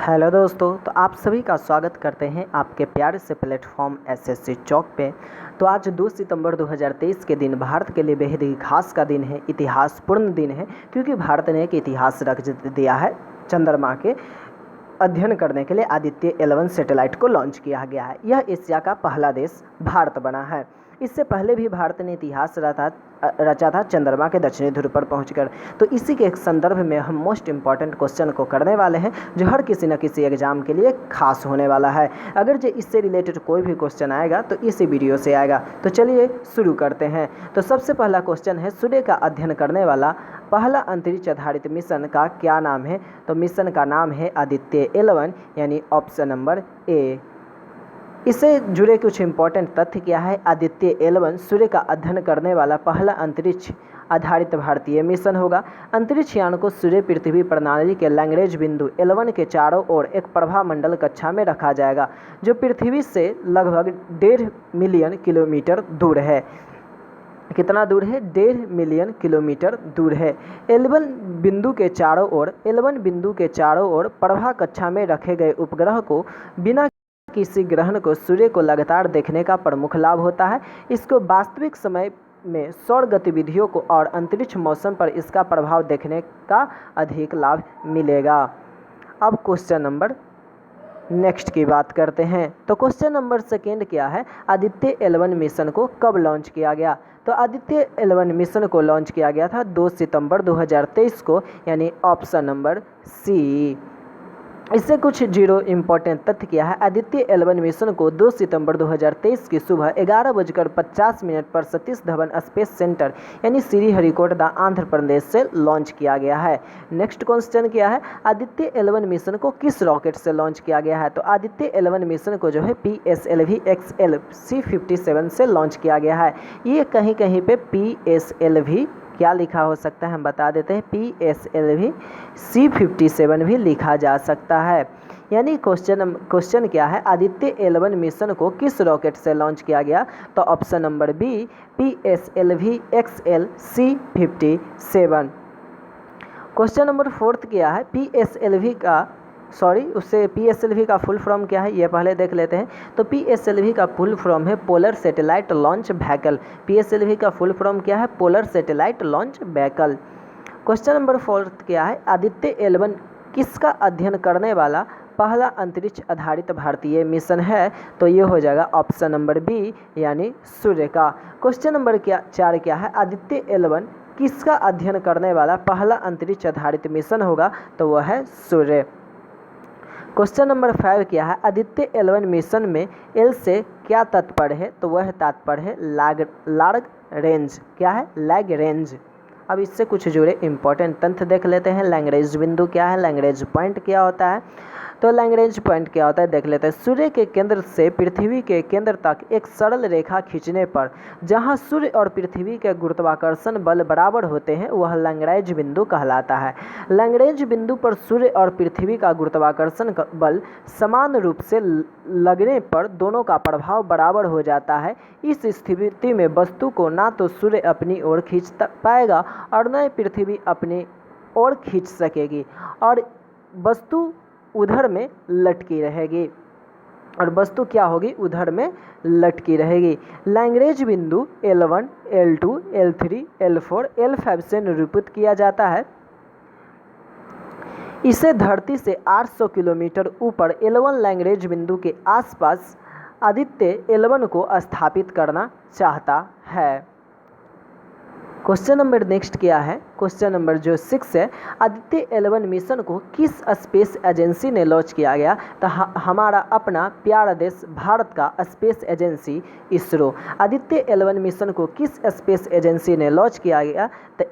Hello दोस्तों, तो आप सभी का स्वागत करते हैं आपके प्यारे से प्लेटफॉर्म एसएससी चौक पे। तो आज 2 सितंबर 2023 के दिन भारत के लिए बेहद ही खास का दिन है, इतिहासपूर्ण दिन है, क्योंकि भारत ने एक इतिहास रच दिया है। चंद्रमा के अध्ययन करने के लिए आदित्य 11 सैटेलाइट को लॉन्च किया गया है। यह एशिया का पहला देश भारत बना है। इससे पहले भी भारत ने इतिहास रचा था चंद्रमा के दक्षिणी ध्रुव पर पहुंचकर। तो इसी के एक संदर्भ में हम मोस्ट इम्पॉर्टेंट क्वेश्चन को करने वाले हैं, जो हर किसी न किसी एग्जाम के लिए खास होने वाला है। अगर जो इससे रिलेटेड कोई भी क्वेश्चन आएगा तो इसी वीडियो से आएगा। तो चलिए शुरू करते हैं। तो सबसे पहला क्वेश्चन है, सूर्य का अध्ययन करने वाला पहला अंतरिक्ष आधारित मिशन का क्या नाम है? तो मिशन का नाम है आदित्य 11, यानी ऑप्शन नंबर ए। इससे जुड़े कुछ इंपॉर्टेंट तथ्य क्या है? आदित्य 11 सूर्य का अध्ययन करने वाला पहला अंतरिक्ष आधारित भारतीय मिशन होगा। अंतरिक्ष यान को सूर्य पृथ्वी प्रणाली के लैग्रेंज बिंदु 11 के चारों ओर एक प्रभा मंडल कक्षा में रखा जाएगा, जो पृथ्वी से लगभग 1.5 मिलियन किलोमीटर दूर है। कितना दूर है? 1.5 मिलियन किलोमीटर दूर है। 11 बिंदु के चारों ओर प्रभा कक्षा में रखे गए उपग्रह को बिना किसी ग्रहण को सूर्य को लगातार देखने का प्रमुख लाभ होता है। इसको वास्तविक समय में सौर गतिविधियों को और अंतरिक्ष मौसम पर इसका प्रभाव देखने का अधिक लाभ मिलेगा। अब क्वेश्चन नंबर नेक्स्ट की बात करते हैं। तो क्वेश्चन नंबर सेकेंड क्या है? आदित्य 11 मिशन को कब लॉन्च किया गया? तो आदित्य 11 मिशन को लॉन्च किया गया था 2 सितंबर 2023 को, यानी ऑप्शन नंबर सी। इससे कुछ जीरो इंपॉर्टेंट तथ्य क्या है? आदित्य 11 मिशन को 2 सितंबर 2023 की सुबह 11:50 पर सतीश धवन स्पेस सेंटर यानी श्रीहरिकोटा आंध्र प्रदेश से लॉन्च किया गया है। नेक्स्ट क्वेश्चन क्या है? आदित्य 11 मिशन को किस रॉकेट से लॉन्च किया गया है? तो आदित्य 11 मिशन को जो है PSLV XL C57 से लॉन्च किया गया है। ये कहीं कहीं पे PSLV क्या लिखा हो सकता है हम बता देते हैं, PSLV C57 भी लिखा जा सकता है। यानी क्वेश्चन क्या है? आदित्य 11 मिशन को किस रॉकेट से लॉन्च किया गया? तो option number B, PSLV XL C57। Question number fourth क्या है? PSLV का फुल फॉर्म क्या है, ये पहले देख लेते हैं। तो PSLV का फुल फॉर्म है polar satellite launch vehicle. PSLV का फुल फॉर्म क्या है? Polar satellite launch vehicle. Question number fourth क्या है? आदित्य 11 किसका अध्ययन करने वाला पहला अंतरिक्ष आधारित भारतीय मिशन है? तो ये हो जाएगा ऑप्शन नंबर बी, यानी सूर्य का। क्वेश्चन नंबर 4 क्या है? आदित्य 11 किसका अध्ययन करने वाला पहला अंतरिक्ष आधारित मिशन होगा? तो वह है सूर्य। क्वेश्चन नंबर 5 क्या है? आदित्य 11 मिशन में एल से क्या तात्पर्य है? तो वह तात्पर्य है लार्ग रेंज। क्या है? Lag range. अब इससे कुछ जुड़े इंपॉर्टेंट तथ्य देख लेते हैं। लैग्रेंज बिंदु क्या है? लैग्रेंज पॉइंट क्या होता है? तो लैग्रेंज पॉइंट क्या होता है देख लेते हैं। सूर्य के केंद्र से पृथ्वी के केंद्र तक एक सरल रेखा खींचने पर जहां सूर्य और पृथ्वी के गुरुत्वाकर्षण बल बराबर होते हैं, वह लैग्रेंज बिंदु कहलाता है। लैग्रेंज बिंदु पर सूर्य और पृथ्वी का गुरुत्वाकर्षण बल समान रूप से लगने पर दोनों का प्रभाव बराबर हो जाता है। इस स्थिति में वस्तु को ना तो सूर्य अपनी ओर खींच पाएगा और न पृथ्वी अपनी ओर खींच सकेगी, और वस्तु उधर में लटकी रहेगी। उधर में लटकी रहेगी। लैग्रेंज बिंदु L1, L2, L3, L4, L5 से निरूपित किया जाता है। इसे धरती से 800 किलोमीटर ऊपर L1 लैग्रेंज बिंदु के आसपास आदित्य 11 को स्थापित करना चाहता है। क्वेश्चन नंबर नेक्स्ट क्या है? क्वेश्चन नंबर जो 6 है, आदित्य 11 मिशन को किस स्पेस एजेंसी ने लॉन्च किया गया? तो हमारा अपना प्यारा देश भारत का space agency ISRO. Aditya 11 mission को किस स्पेस एजेंसी ने लॉन्च किया गया? तो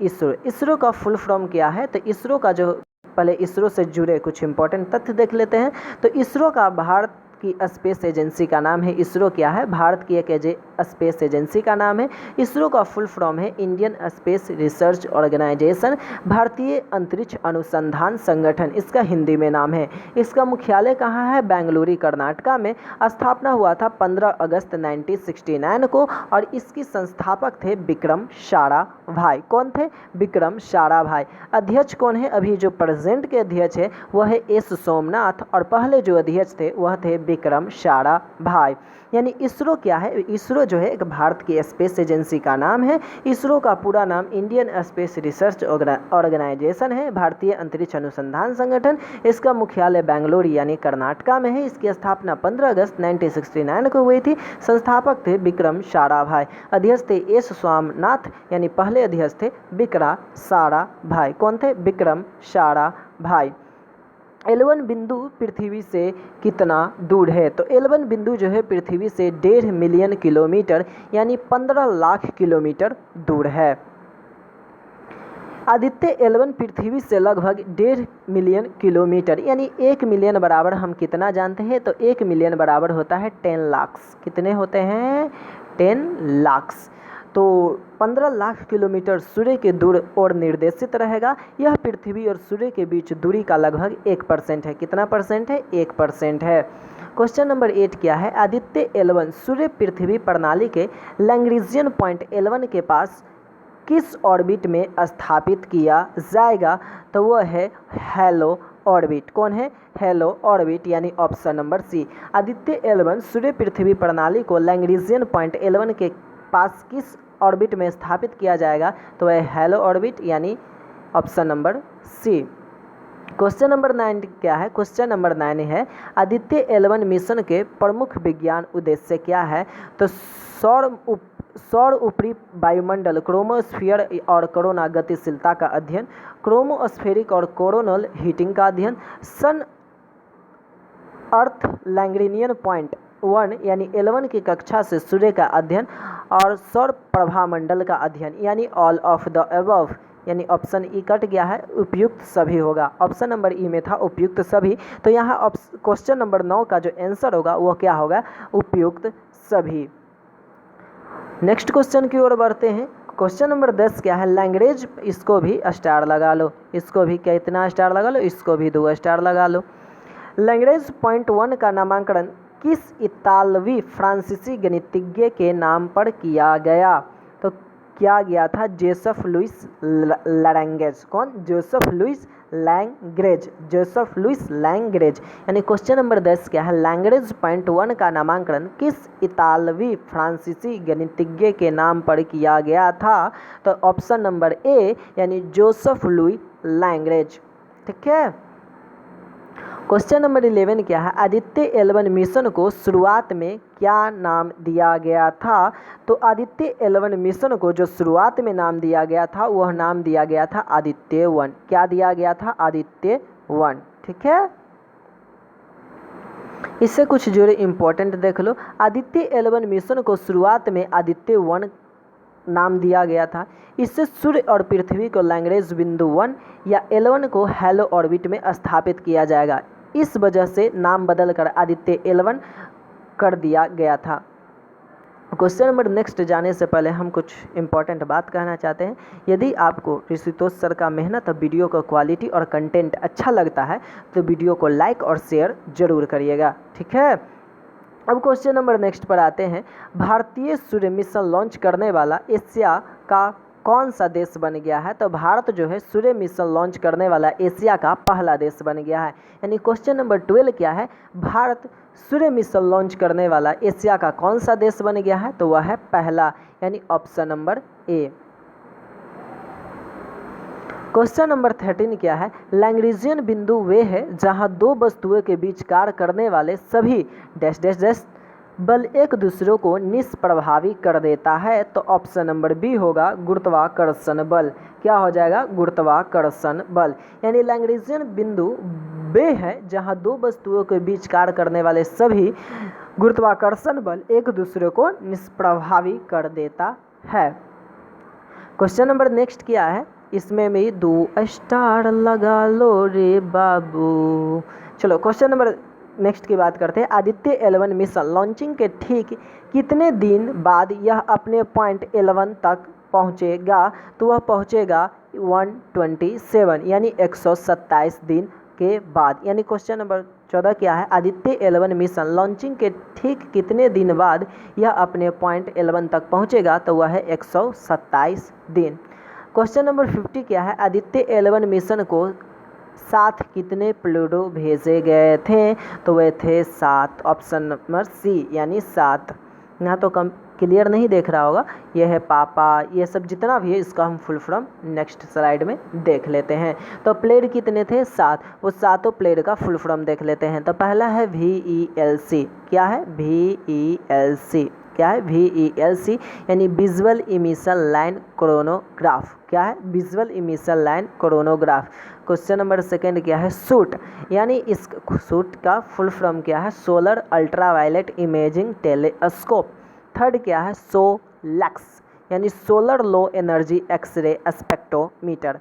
इसरो का फुल फॉर्म क्या है? तो इसरो का जो पहले इसरो से जुड़े कुछ इंपॉर्टेंट तथ्य देख लेते हैं। तो इसरो का भारत की स्पेस एजेंसी का नाम है? इसरो क्या है? भारत की एक स्पेस एजेंसी का नाम है। इसरो का फुल फॉर्म है इंडियन स्पेस रिसर्च ऑर्गेनाइजेशन, भारतीय अंतरिक्ष अनुसंधान संगठन इसका हिंदी में नाम है। इसका मुख्यालय कहाँ है? बेंगलुरु कर्नाटका में। स्थापना हुआ था 15 अगस्त 1969 को और इसकी संस्थापक थे विक्रम साराभाई। कौन थे? विक्रम साराभाई। अध्यक्ष कौन है? अभी जो प्रेजेंट के अध्यक्ष है वह है एस सोमनाथ और पहले जो अध्यक्ष थे वह थे विक्रम साराभाई। यानी इसरो क्या है? इसरो जो है एक भारत की स्पेस एजेंसी का नाम है। इसरो का पूरा नाम इंडियन स्पेस रिसर्च ऑर्गेनाइजेशन है, भारतीय अंतरिक्ष अनुसंधान संगठन। इसका मुख्यालय बेंगलुरु यानी कर्नाटका में है। इसकी स्थापना 15 अगस्त 1969 को हुई थी। संस्थापक थे विक्रम साराभाई। अध्यक्ष थे एस स्वामीनाथन यानी पहले अध्यक्ष थे विक्रम साराभाई। कौन थे? विक्रम साराभाई। L1 बिंदु पृथ्वी से कितना दूर है? तो L1 बिंदु जो है पृथ्वी से 1.5 मिलियन किलोमीटर यानी 15 लाख किलोमीटर दूर है। आदित्य L1 पृथ्वी से लगभग 1.5 मिलियन किलोमीटर यानी 1 मिलियन बराबर हम कितना जानते हैं? तो 1 मिलियन बराबर होता है 10 लाख। कितने होते हैं? 10 लाख। तो 15 लाख किलोमीटर सूर्य के दूर और निर्देशित रहेगा। यह पृथ्वी और सूर्य के बीच दूरी का लगभग 1% है। कितना परसेंट है? 1% है। क्वेश्चन नंबर 8 क्या है? आदित्य L1 सूर्य पृथ्वी प्रणाली के लैग्रेंजियन पॉइंट L1 के पास किस ऑर्बिट में स्थापित किया जाएगा? तो वह है हेलो ऑर्बिट। कौन है? हेलो ऑर्बिट यानी option number C. Aditya L1 सूर्य पृथ्वी प्रणाली को लैग्रेंजियन पॉइंट L1 के पास किस ऑर्बिट में स्थापित किया जाएगा? तो वह हेलो ऑर्बिट यानी option number C. Question number 9 क्या है? क्वेश्चन नंबर 9 है आदित्य L1 मिशन के प्रमुख विज्ञान उद्देश्य क्या है? तो सौर ऊपरी वायुमंडल क्रोमोस्फीयर और कोरोना गतिशीलता का अध्ययन, क्रोमोस्फेरिक और कोरोनल हीटिंग का अध्ययन, सन अर्थ लैग्रेंजियन पॉइंट 1 यानी L1 की कक्षा से सूर्य का अध्ययन और सौर प्रभामंडल का अध्ययन यानी ऑल ऑफ द अबव यानी ऑप्शन ई कट गया है, उपयुक्त सभी होगा। ऑप्शन नंबर ई में था उपयुक्त सभी, तो यहाँ क्वेश्चन नंबर 9 का जो आंसर होगा वो क्या होगा? उपयुक्त सभी। नेक्स्ट क्वेश्चन की ओर बढ़ते हैं। क्वेश्चन नंबर 10 क्या है? लैग्रेंज, इसको भी स्टार लगा लो, इसको भी कितना स्टार लगा लो? इसको भी 2 स्टार लगा लो। लैग्रेंज पॉइंट 1 का नामकरण किस इतालवी फ्रांसीसी गणितज्ञ के नाम पर किया गया? तो किया गया था जोसेफ लुइस लैग्रेंज। कौन? Joseph Louis Lagrange. Joseph Louis Lagrange. यानी क्वेश्चन नंबर 10 क्या है? लैग्रेंज पॉइंट 1 का नामकरण किस इतालवी फ्रांसीसी गणितज्ञ के नाम पर किया गया था? तो ऑप्शन नंबर ए यानी जोसेफ लुइस लैग्रेंज। ठीक है। क्वेश्चन नंबर 11 क्या है? आदित्य L1 मिशन को शुरुआत में क्या नाम दिया गया था? तो आदित्य L1 मिशन को जो शुरुआत में नाम दिया गया था वह नाम दिया गया था आदित्य 1। क्या दिया गया था? आदित्य 1। ठीक है। इससे कुछ जुड़े इंपॉर्टेंट देख लो। आदित्य L1 मिशन को शुरुआत में आदित्य 1 नाम दिया गया था। इससे सूर्य और पृथ्वी को लैग्रेंज बिंदु 1 या L1 को हेलो ऑर्बिट में स्थापित किया जाएगा। इस वजह से नाम बदलकर आदित्य L1 कर दिया गया था। क्वेश्चन नंबर नेक्स्ट जाने से पहले हम कुछ इंपॉर्टेंट बात कहना चाहते हैं। यदि आपको ऋषितोष सर का मेहनत और वीडियो का क्वालिटी और कंटेंट अच्छा लगता है तो वीडियो को लाइक और शेयर जरूर करिएगा। ठीक है। अब क्वेश्चन नंबर नेक्स्ट पर आते हैं। भारतीय सूर्य मिशन लॉन्च करने वाला एशिया का कौन सा देश बन गया है? तो भारत जो है सूर्य मिशन लॉन्च करने वाला एशिया का पहला देश बन गया है। यानी क्वेश्चन नंबर 12 क्या है? भारत सूर्य मिशन लॉन्च करने वाला एशिया का कौन सा देश बन गया है? तो वह है पहला यानी option number A. Question number 13 क्या है? लैग्रेंजियन बिंदु वे है जहां दो वस्तुओं के बीच कार्य करने वाले सभी डैश डैश डैश बल एक दूसरे को निष्प्रभावी कर देता है। तो ऑप्शन नंबर बी होगा गुरुत्वाकर्षण बल। क्या हो जाएगा? गुरुत्वाकर्षण बल। यानी लैग्रेंजियन बिंदु वे है जहां दो वस्तुओं के बीच कार्य करने वाले सभी गुरुत्वाकर्षण बल एक दूसरे को निष्प्रभावी कर देता है। क्वेश्चन नंबर नेक्स्ट क्या है? इसमें भी 2 स्टार लगा लो रे बाबू। चलो क्वेश्चन नंबर नेक्स्ट की बात करते हैं। आदित्य 11 मिशन लॉन्चिंग के ठीक कितने दिन बाद यह अपने पॉइंट 11 तक पहुंचेगा? तो वह पहुंचेगा 127 यानी 127 दिन के बाद। यानी क्वेश्चन नंबर 14 क्या है? आदित्य 11 मिशन लॉन्चिंग के ठीक कितने दिन बाद यह अपने पॉइंट 11 तक पहुंचेगा? तो वह है 127 दिन। क्वेश्चन नंबर 50 क्या है? आदित्य 11 मिशन को साथ कितने प्लूटो भेजे गए थे? तो वे थे 7। ऑप्शन नंबर सी यानी 7। यहाँ तो कम क्लियर नहीं देख रहा होगा, यह है पापा, ये सब जितना भी है इसका हम फुल फॉर्म नेक्स्ट स्लाइड में देख लेते हैं। तो प्लेड कितने थे? 7। वो सातों प्लेड का फुल फॉर्म देख लेते हैं। तो पहला है VELC। क्या है? VELC। क्या है? VELC यानी विजुअल इमिशन लाइन क्रोनोग्राफ। क्या है? Visual emission line chronograph. Question number second क्या है? सूट यानी इस सूट का फुल फॉर्म क्या है? Solar ultraviolet imaging telescope. Third क्या है? सोलैक्स यानी solar low energy x ray spectrometer.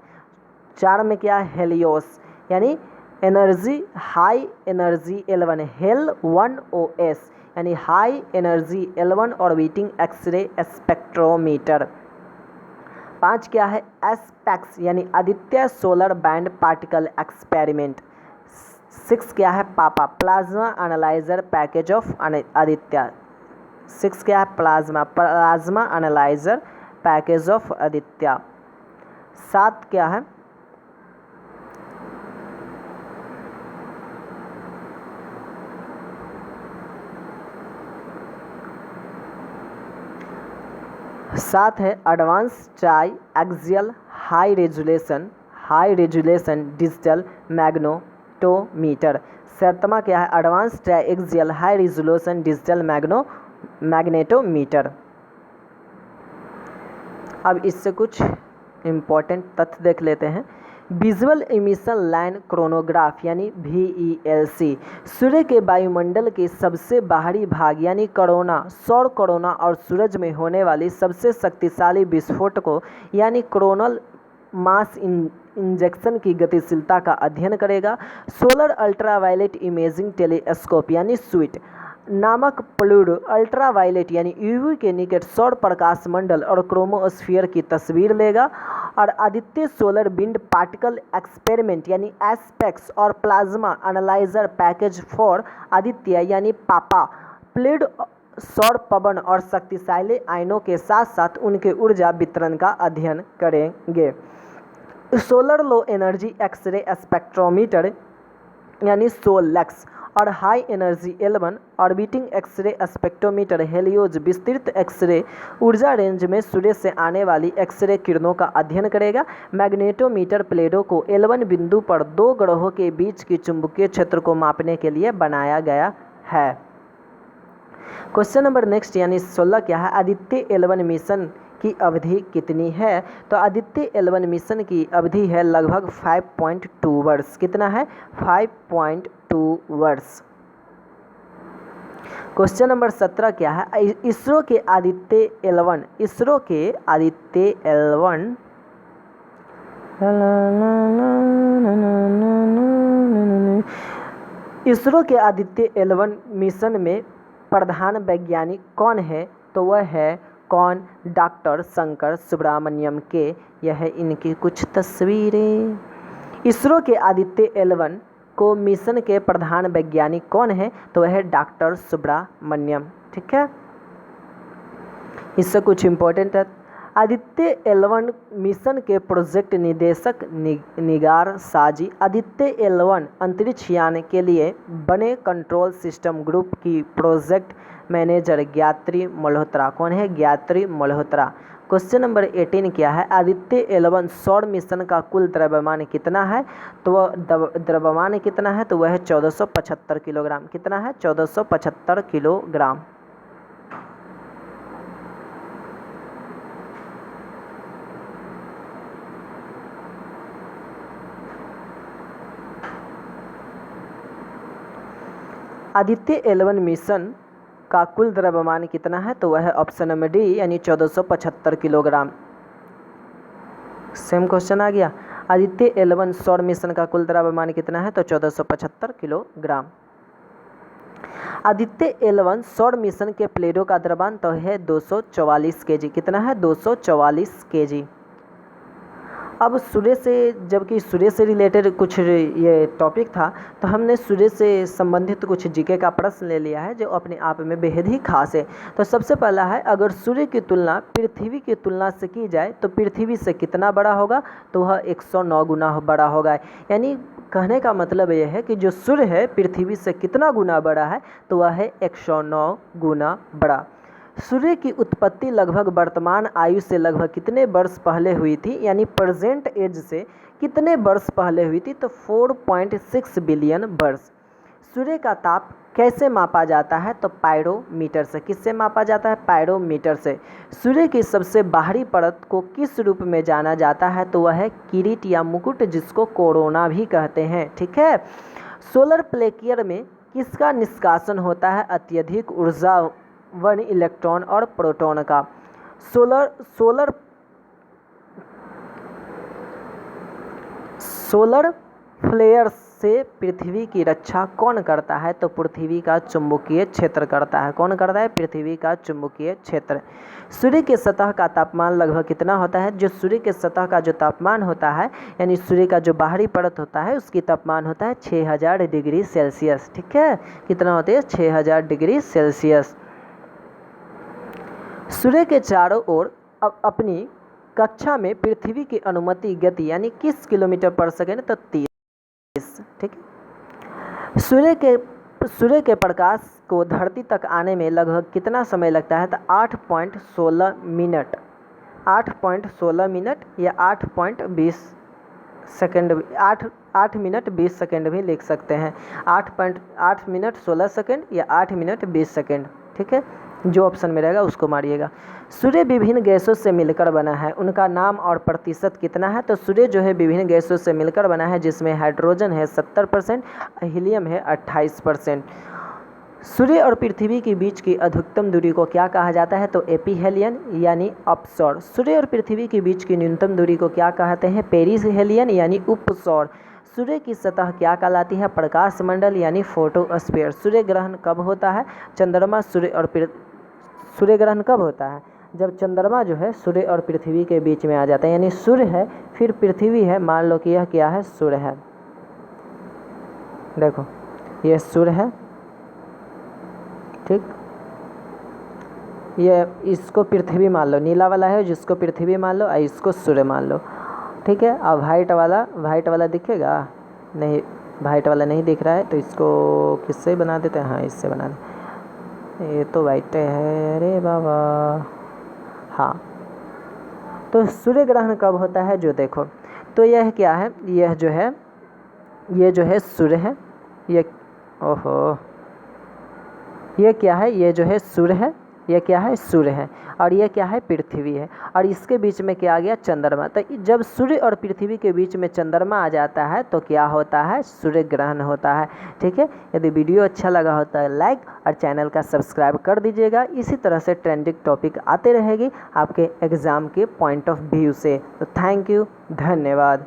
4 में क्या है? हेलियोस यानी एनर्जी हाई एनर्जी L1 हेल 1OS यानी high energy L1 orbiting x-ray spectrometer. 5 क्या है? एस्पेक्स यानी Aditya solar band particle experiment. 6 क्या है? PAPA plasma analyser package of Aditya. 6 क्या है? Plasma analyser package of Aditya. 7 क्या है? सात है advance tri axial high resolution digital magnetometer. 7वां क्या है? Advance tri axial high resolution digital magnetometer. अब इससे कुछ इम्पोर्टेंट तथ्य देख लेते हैं। विजुअल इमिशन लाइन क्रोनोग्राफ यानी VELC सूर्य के वायुमंडल के सबसे बाहरी भाग यानी कोरोना, सौर कोरोना और सूरज में होने वाली सबसे शक्तिशाली विस्फोटकों यानी कोरोनल मास इंजेक्शन की गतिशीलता का अध्ययन करेगा। सोलर अल्ट्रावायलेट इमेजिंग टेलीस्कोप यानी स्वीट नामक प्लूड अल्ट्रावायलेट यानी UV के निकट सौर प्रकाश मंडल और क्रोमोस्फीयर की तस्वीर लेगा। और Aditya solar wind particle experiment यानी एस्पेक्स और plasma analyser package for Aditya यानी पापा प्लेड सौर पवन और शक्तिशाली आयनों के साथ साथ उनके ऊर्जा वितरण का अध्ययन करेंगे। Solar low energy x ray spectrometer यानी सोलैक्स और high energy L1 orbiting x-ray spectrometer Helios विस्तृत एक्सरे ऊर्जा रेंज में सूर्य से आने वाली एक्सरे किरणों का अध्ययन करेगा। मैग्नेटोमीटर प्लेटों को L1 बिंदु पर 2 ग्रहों के बीच की चुंबकीय क्षेत्र को मापने के लिए बनाया गया है। क्वेश्चन नंबर नेक्स्ट यानी 16 क्या है? आदित्य 11 मिशन की अवधि कितनी है? तो आदित्य 11 मिशन की अवधि है लगभग 5.2 वर्ष। कितना है? 5.2 वर्ष। क्वेश्चन नंबर 17 क्या है? इसरो के आदित्य 11 मिशन में प्रधान वैज्ञानिक कौन है? तो वह है कौन? डॉक्टर शंकर सुब्रमण्यम के। यह है इनकी कुछ तस्वीरें। इसरो के आदित्य 11 को मिशन के प्रधान वैज्ञानिक कौन है? तो वह है डॉक्टर सुब्रमण्यम। ठीक है, इससे कुछ इम्पोर्टेंट है। आदित्य 11 मिशन के प्रोजेक्ट निदेशक निगार साजी। आदित्य 11 अंतरिक्ष यान के लिए बने कंट्रोल सिस्टम ग्रुप की प्रोजेक्ट मैनेजर ज्ञात्री मल्होत्रा। कौन है? ज्ञात्री मल्होत्रा। क्वेश्चन नंबर 18 क्या है? आदित्य 11 सौर मिशन का कुल द्रव्यमान कितना है? तो वह द्रव्यमान कितना है? तो वह है 1475 किलोग्राम। कितना है? 1475 किलोग्राम। आदित्य 11 मिशन का कुल द्रव्यमान कितना है? तो वह है ऑप्शन नंबर डी यानी 1475 किलोग्राम। सेम क्वेश्चन आ गया। आदित्य 11 सौर मिशन का कुल द्रव्यमान कितना है? तो 1475 किलोग्राम। आदित्य L1 सौर मिशन के प्लेटो का द्रव्यमान तो है 244 kg। कितना है? 244 kg। अब सूर्य से, जबकि सूर्य से रिलेटेड कुछ ये टॉपिक था, तो हमने सूर्य से संबंधित कुछ जीके का प्रश्न ले लिया है जो अपने आप में बेहद ही खास है। तो सबसे पहला है, अगर सूर्य की तुलना पृथ्वी की तुलना से की जाए तो पृथ्वी से कितना बड़ा होगा? तो वह 109 गुना बड़ा होगा। यानी कहने का मतलब यह है कि जो सूर्य है पृथ्वी से कितना गुना बड़ा है? तो वह है 109 गुना बड़ा। सूर्य की उत्पत्ति लगभग वर्तमान आयु से लगभग कितने वर्ष पहले हुई थी? यानी प्रेजेंट एज से कितने वर्ष पहले हुई थी? तो 4.6 बिलियन वर्ष। सूर्य का ताप कैसे मापा जाता है? तो पायरोमीटर से। किससे मापा जाता है? पायरोमीटर से। सूर्य की सबसे बाहरी परत को किस रूप में जाना जाता है? तो वह है किरीट या मुकुट, जिसको कोरोना भी कहते हैं। ठीक है। सोलर प्लेकियर में किसका निष्कासन होता है? अत्यधिक ऊर्जा वन इलेक्ट्रॉन और प्रोटॉन का। सोलर फ्लेयर से पृथ्वी की रक्षा कौन करता है? तो पृथ्वी का चुंबकीय क्षेत्र करता है। कौन करता है? पृथ्वी का चुंबकीय क्षेत्र। सूर्य के सतह का तापमान लगभग कितना होता है? जो सूर्य के सतह का जो तापमान होता है, यानी सूर्य का जो बाहरी परत होता है, उसकी तापमान होता है 6000 डिग्री सेल्सियस। ठीक है। कितना होते हैं? 6000 डिग्री सेल्सियस। सूर्य के चारों ओर अपनी कक्षा में पृथ्वी की अनुमति गति यानी किस किलोमीटर पर सेकेंड? तो 30। ठीक है। सूर्य के प्रकाश को धरती तक आने में लगभग कितना समय लगता है? तो 8.16 मिनट। 8.16 मिनट या 8.20 सेकेंड। 8 मिनट 20 सेकेंड भी लिख सकते हैं। 8 मिनट 16 सेकेंड या 8 मिनट 20 सेकेंड। ठीक है। जो ऑप्शन में रहेगा उसको मारिएगा। सूर्य विभिन्न गैसों से मिलकर बना है, उनका नाम और प्रतिशत कितना है? तो सूर्य जो है विभिन्न गैसों से मिलकर बना है, जिसमें हाइड्रोजन है 70%, हीलियम है 28%। सूर्य और पृथ्वी के बीच की अधिकतम दूरी को क्या कहा जाता है? तो एपीहेलियन यानी अपसौर। सूर्य और पृथ्वी के बीच की न्यूनतम दूरी को क्या कहते हैं? पेरिहेलियन यानी उपसौर। सूर्य की सतह क्या कहलाती है? प्रकाश मंडल यानी फोटोस्फीयर। सूर्य ग्रहण कब होता है? चंद्रमा सूर्य ग्रहण कब होता है? जब चंद्रमा जो है सूर्य और पृथ्वी के बीच में आ जाता है, यानी सूर्य है फिर पृथ्वी है। मान लो कि यह क्या है? सूर्य है। देखो यह सूर्य है। ठीक। ये इसको पृथ्वी मान लो, नीला वाला है जिसको पृथ्वी मान लो, और इसको सूर्य मान लो। ठीक है। अब वाइट वाला दिखेगा? नहीं, वाइट वाला नहीं दिख रहा है, तो इसको किससे बना देते हैं? हाँ, इससे बना दें। ये तो वाइट है। अरे बाबा। हाँ, तो सूर्य ग्रहण कब होता है? जो देखो, तो यह क्या है? यह जो है, ये जो है सूर्य है। ये ओहो, ये क्या है? ये जो है सूर्य है। ये क्या है? सूर्य है। और ये क्या है? पृथ्वी है। और इसके बीच में क्या आ गया? चंद्रमा। तो जब सूर्य और पृथ्वी के बीच में चंद्रमा आ जाता है तो क्या होता है? सूर्य ग्रहण होता है। ठीक है। यदि वीडियो अच्छा लगा हो तो लाइक और चैनल का सब्सक्राइब कर दीजिएगा। इसी तरह से ट्रेंडिंग टॉपिक आते रहेगी आपके एग्ज़ाम के पॉइंट ऑफ व्यू से। तो थैंक यू, धन्यवाद।